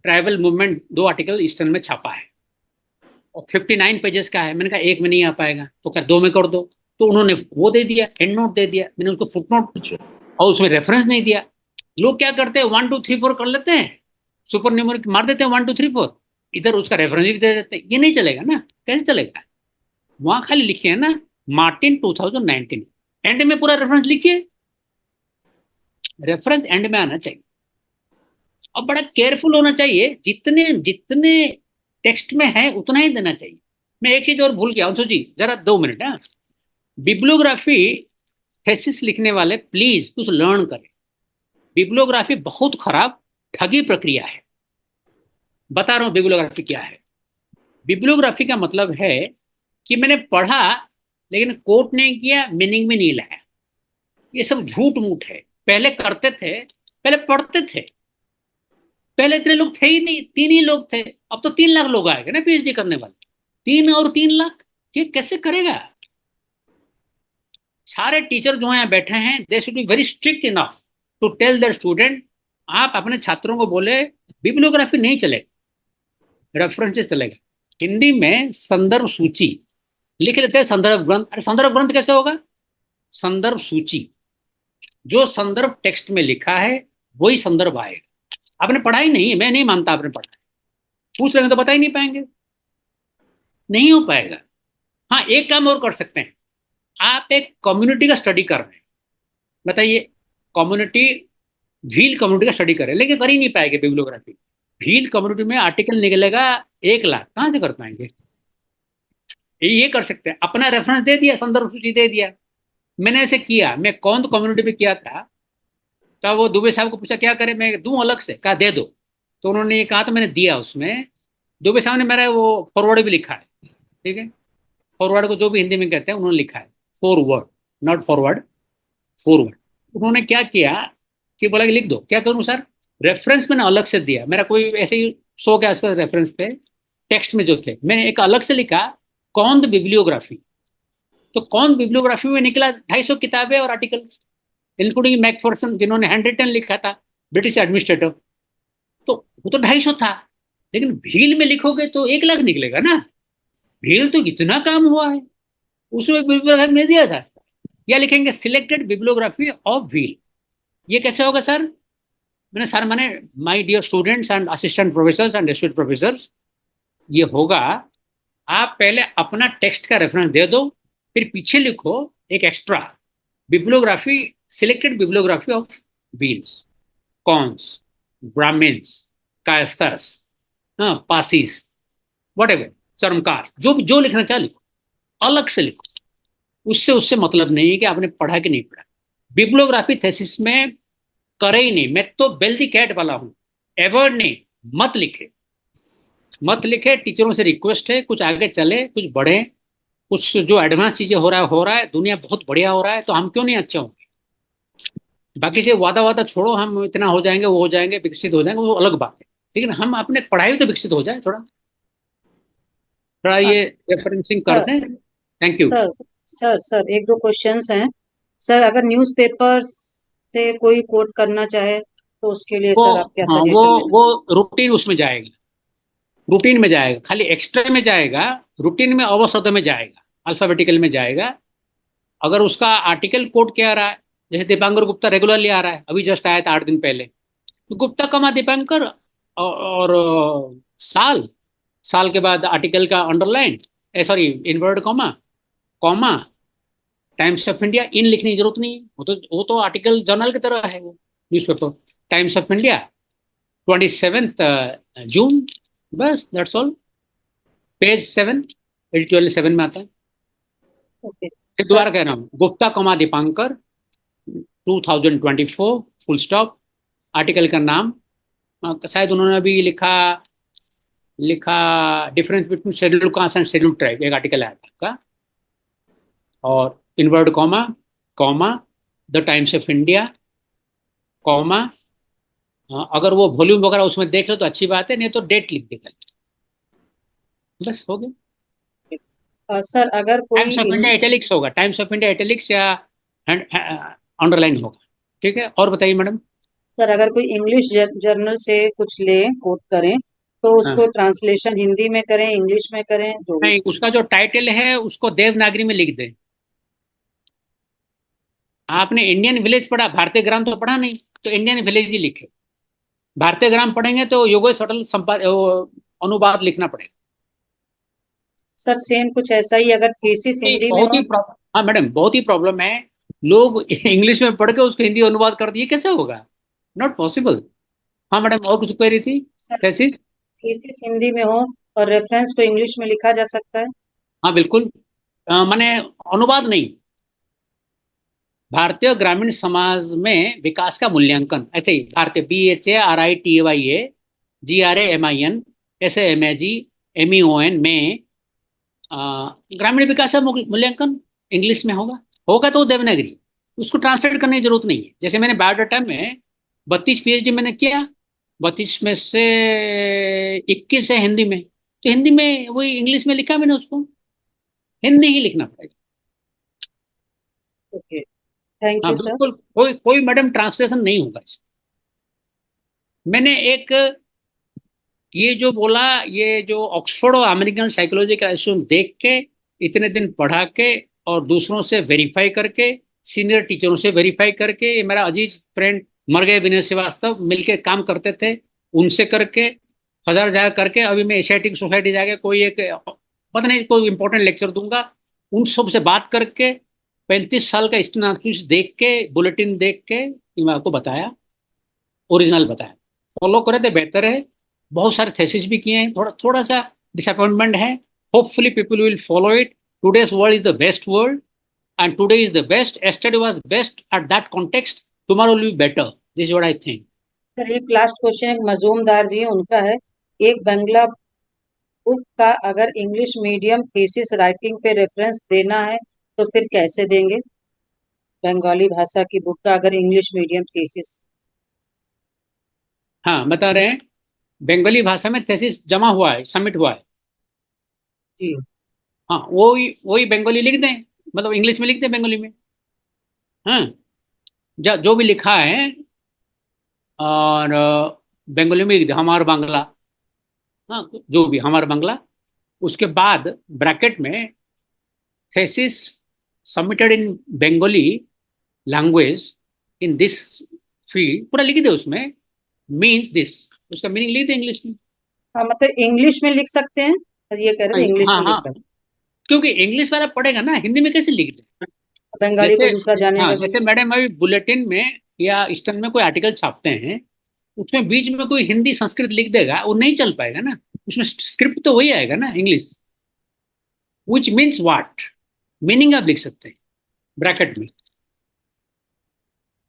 ट्राइबल मूवमेंट 2 आर्टिकल ईस्टर्न में छापा है और 59 पेजेस का है, मैंने कहा एक में नहीं आ पाएगा, तो क्या 2 में कर दो। तो उन्होंने वो दे दिया, एंड नोट दे दिया, मैंने उसको फुट नोट,
अच्छा।
और उसमें रेफरेंस नहीं दिया। लोग क्या करते हैं, 1 2 3 4 कर लेते हैं, सुपर न्यूमरिक मार देते हैं 1 2 3 4, इधर उसका रेफरेंस भी दे देते हैं। ये नहीं चलेगा ना, कैसे चलेगा? वहां खाली लिखिए ना मार्टिन 2019, एंड में पूरा रेफरेंस लिखिए, रेफरेंस एंड में आना चाहिए। और बड़ा केयरफुल होना चाहिए, जितने जितने टेक्स्ट में है उतना ही देना चाहिए। मैं एक चीज और भूल गया अंशु जी, जरा 2 मिनट। हाँ, बिब्लियोग्राफी थेसिस लिखने वाले प्लीज कुछ लर्न करें। बिब्लियोग्राफी बहुत खराब ठगी प्रक्रिया है। बता रहा हूं बिब्लियोग्राफी क्या है। बिब्लियोग्राफी का मतलब है कि मैंने पढ़ा लेकिन कोट नहीं किया, मीनिंग में नहीं लाया। ये सब झूठ मूठ है। पहले करते थे, पहले पढ़ते थे, पहले इतने लोग थे ही नहीं, 3 ही लोग थे, अब तो 3 लाख लोग आएंगे ना पीएचडी करने वाले। 3 और 3 लाख, ये कैसे करेगा? सारे टीचर जो यहाँ बैठे हैं they should be very strict enough to tell their student, आप अपने छात्रों को बोले बिब्लियोग्राफी नहीं चलेगा, रेफरेंसेस चलेगा। हिंदी में संदर्भ सूची लिख लेते हैं, संदर्भ ग्रंथ, अरे संदर्भ ग्रंथ कैसे होगा? संदर्भ सूची, जो संदर्भ टेक्स्ट में लिखा है वही संदर्भ आएगा। आपने पढ़ा ही नहीं, मैं नहीं मानता आपने पढ़ा है, पूछ लेंगे तो बता ही नहीं पाएंगे, नहीं हो पाएगा। हाँ, एक काम और कर सकते हैं, आप एक कम्युनिटी का स्टडी कर रहे हैं, बताइए, कम्युनिटी, भील कम्युनिटी का स्टडी करें, लेकिन कर ही नहीं पाएंगे बिब्लियोग्राफी। भील कम्युनिटी में आर्टिकल निकलेगा 1 लाख, कहाँ से कर पाएंगे? ये कर सकते हैं, अपना रेफरेंस दे दिया, संदर्भ सूची दे दिया। मैंने ऐसे किया, मैं कौन कम्युनिटी पे किया था, तब वो दुबे साहब को पूछा क्या करें, मैं दूं अलग से, कहा दे दो। तो उन्होंने ये कहा तो मैंने दिया उसमें। दुबे साहब ने मेरा वो फॉरवर्ड भी लिखा है, ठीक है, फॉरवर्ड को जो भी हिंदी में कहते हैं उन्होंने लिखा है, फॉरवर्ड। Not forward, forward. उन्होंने क्या किया कि बोला कि लिख दो। क्या करूं सर? रेफरेंस मैंने अलग से दिया, मेरा कोई ऐसे ही 100 के आसपास रेफरेंस थे टेक्स्ट में जो थे, मैंने एक अलग से लिखा कौन द बिब्लियोग्राफी। तो कौन बिब्लियोग्राफी में निकला 250 किताबें और आर्टिकल, इंक्लूडिंग मैकफर्सन जिन्होंने हैंड रिटन लिखा था, ब्रिटिश एडमिनिस्ट्रेटर। तो वो तो 250 था, लेकिन भील में लिखोगे तो 1 लाख निकलेगा ना। भील तो इतना काम हुआ है, उसमें बिब्लियोग्राफी में दिया था। या लिखेंगे सिलेक्टेड बिब्लियोग्राफी ऑफ व्हील। ये कैसे होगा सर? मैंने सर माने my dear students and assistant professors and associate professors, ये होगा आप पहले अपना टेक्स्ट का रेफरेंस दे दो, फिर पीछे लिखो एक extra bibliography, selected bibliography of व्हील्स, कॉन्स, ब्राह्मण्स, कायस्थस, हाँ पासिस, वट एवर, चरमकार, जो लिखना चाहे लिखो, अलग से लिखो। उससे उससे मतलब नहीं है कि आपने पढ़ा कि नहीं पढ़ा। बिब्लियोग्राफी थेसिस में करे ही नहीं। मैं तो बेल दी कैट वाला हूं, एवर्ड नहीं, मत लिखे, मत लिखे। टीचरों से रिक्वेस्ट है कुछ आगे चले, कुछ बढ़े, कुछ जो एडवांस चीजें हो रहा है, दुनिया बहुत बढ़िया हो रहा है, तो हम क्यों नहीं अच्छे होंगे? बाकी से वादा वादा छोड़ो, हम इतना हो जाएंगे, वो हो जाएंगे, विकसित हो जाएंगे, वो अलग बात है। लेकिन हम अपने पढ़ाई तो विकसित हो जाए, थोड़ा थोड़ा ये रेफरेंसिंग
सर
करते हैं। Thank you.
सर सर एक दो क्वेश्चंस हैं सर। अगर न्यूज़पेपर से कोई कोट करना चाहे तो उसके लिए
वो
सर आप क्या
हाँ,
सजेशन देना
वो
चाहेंगे?
रूटीन उसमें जाएगा, रूटीन में जाएगा, खाली एक्स्ट्रा में जाएगा, रूटीन में अवशब्द में जाएगा, अल्फाबेटिकल में जाएगा। अगर उसका आर्टिकल कोड क्या आ रहा है, जैसे दीपांकर गुप्ता रेगुलरली आ रहा है, अभी जस्ट आया था 8 दिन पहले, तो गुप्ता कमा दीपांकर और साल, साल के बाद आर्टिकल का underline, sorry inverted comma, comma, Times of India, in लिखने की जरूरत नहीं है। वो तो आर्टिकल जर्नल की तरह है वो, न्यूज़पेपर। टाइम्स ऑफ इंडिया 27 जून, बस दैट्स ऑल। पेज 7, एडिटोरियल 7 में आता है।
ओके
फिर
सर।
दोबारा कह रहा हूँ, गुप्ता कमा दीपांकर 2024 फुल स्टॉप, आर्टिकल का नाम, शायद उन्होंने अभी लिखा लिखा difference between scheduled caste and scheduled tribe, एक आर्टिकल आया था का, और inward comma, comma, the times of India, comma, अगर वो वॉल्यूम वगैरह उसमें देख लो तो अच्छी बात है, नहीं तो डेट लिख देगा, बस हो गया।
सर अगर कोई
टाइम्स ऑफ इंडिया इटैलिक्स होगा, टाइम्स ऑफ इंडिया इटैलिक्स या अंडरलाइन होगा। ठीक है, और बताइए मैडम।
सर अगर कोई इंग्लिश जर्नल से कुछ ले कोट करें तो उसको
हाँ,
ट्रांसलेशन हिंदी में करें, इंग्लिश में करें, जो भी।
नहीं, उसका जो टाइटल है उसको देवनागरी में लिख दें। आपने इंडियन विलेज पढ़ा, भारतीय ग्राम तो पढ़ा नहीं, तो इंडियन विलेज ही लिखे। भारतीय ग्राम पढ़ेंगे तो योगेश होटल अनुवाद लिखना पड़ेगा।
सर सेम कुछ ऐसा ही अगर थीसिस हिंदी में
बहुत
हो।
ही प्रॉब्लम, हाँ मैडम, बहुत ही प्रॉब्लम है। लोग इंग्लिश में पढ़ के उसको हिंदी अनुवाद कर दिए, कैसे होगा? Not possible. हाँ मैडम, और कुछ कह रही थी?
सर
कैसी?
थीसिस हिंदी में हो और रेफरेंस को इंग्लिश में लिखा जा सकता है।
हाँ बिल्कुल, माने अनुवाद नहीं, भारतीय ग्रामीण समाज में विकास का मूल्यांकन, ऐसे ही भारतीय, BHARITAY GRAMIN में ग्रामीण विकास का मूल्यांकन इंग्लिश में होगा। होगा तो वो देवनागरी, उसको ट्रांसलेट करने की जरूरत नहीं है। जैसे मैंने बायोडाटा में 32 PhD मैंने किया, 32 में से 21 है हिंदी में, तो हिंदी में वही इंग्लिश में लिखा मैंने, उसको हिंदी ही लिखना पड़ेगा।
ओके, थैंक
हाँ
यू सर।
बिल्कुल, कोई कोई मैडम ट्रांसलेशन नहीं होगा इसमें। मैंने एक ये जो बोला, ये जो ऑक्सफोर्ड और अमेरिकन साइकोलॉजी का एसोसिएशन देख के, इतने दिन पढ़ा के, और दूसरों से वेरीफाई करके, सीनियर टीचरों से वेरीफाई करके, ये मेरा अजीज फ्रेंड मर गए विनय श्रीवास्तव, मिलके काम करते थे, उनसे करके, हजार जगह करके, अभी मैं एशियाटिक सोसाइटी जाके कोई एक, पता नहीं, कोई इंपॉर्टेंट लेक्चर दूंगा, उन सब से बात करके, 35 साल का स्टेनोग्राफ्स देख के, बुलेटिन देख के, ये मैं आपको बताया, ओरिजिनल बताया। फॉलो करे तो बेहतर है। बहुत सारे थेसिस भी किए हैं, थोड़ा थोड़ा सा डिसअपॉइंटमेंट है। Hopefully people will follow it. Today's world is the best world, and today is the best, yesterday was best at that context, tomorrow will be better, this is what I think.
Sir एक last question एक मजूमदार जी है उनका है। एक बंगला book का अगर English medium thesis writing पे reference देना है तो फिर कैसे देंगे? बंगाली भाषा की बुक का अगर इंग्लिश मीडियम थीसिस।
हाँ बता रहे हैं, बंगाली भाषा में थेसिस जमा हुआ है, सबमिट हुआ है।
जी।
हाँ वही वही बंगाली लिख दें, मतलब इंग्लिश में लिख दें बंगाली में। हाँ, जो भी लिखा है, और बंगाली में लिख दें हमार बांग्ला। हाँ, जो भी हमार बांग्ला। उसके बाद ब्रैकेट में thesis submitted in Bengali language in this field, पूरा लिख दे उसमें, मीन्स दिस, उसका मीनिंग लिख दे इंग्लिश में।
हाँ मतलब इंग्लिश में लिख सकते हैं, ये कह रहे थे इंग्लिश
हाँ
में लिख
हाँ,
सकते
क्योंकि इंग्लिश वाला पढ़ेगा ना, हिंदी में कैसे लिख दे।
हैं, बंगाली
जैसे,
को दूसरा
हाँ
जानेगा भी
जैसे
नहीं।
मैडम अभी बुलेटिन में या ईस्टर्न में कोई आर्टिकल छापते हैं, उसमें बीच में कोई हिंदी संस्कृत लिख देगा, वो नहीं चल पाएगा ना। उसमें स्क्रिप्ट तो वही आएगा ना, English. Which means what, meaning आप लिख सकते हैं ब्रैकेट में।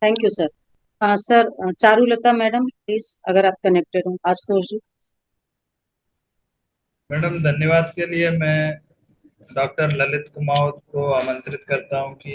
Thank you sir. हाँ सर, चारुलता मैडम प्लीज, अगर आप कनेक्टेड हो। आशुतोष जी।
मैडम धन्यवाद के लिए मैं डॉक्टर ललित कुमार को आमंत्रित करता हूं कि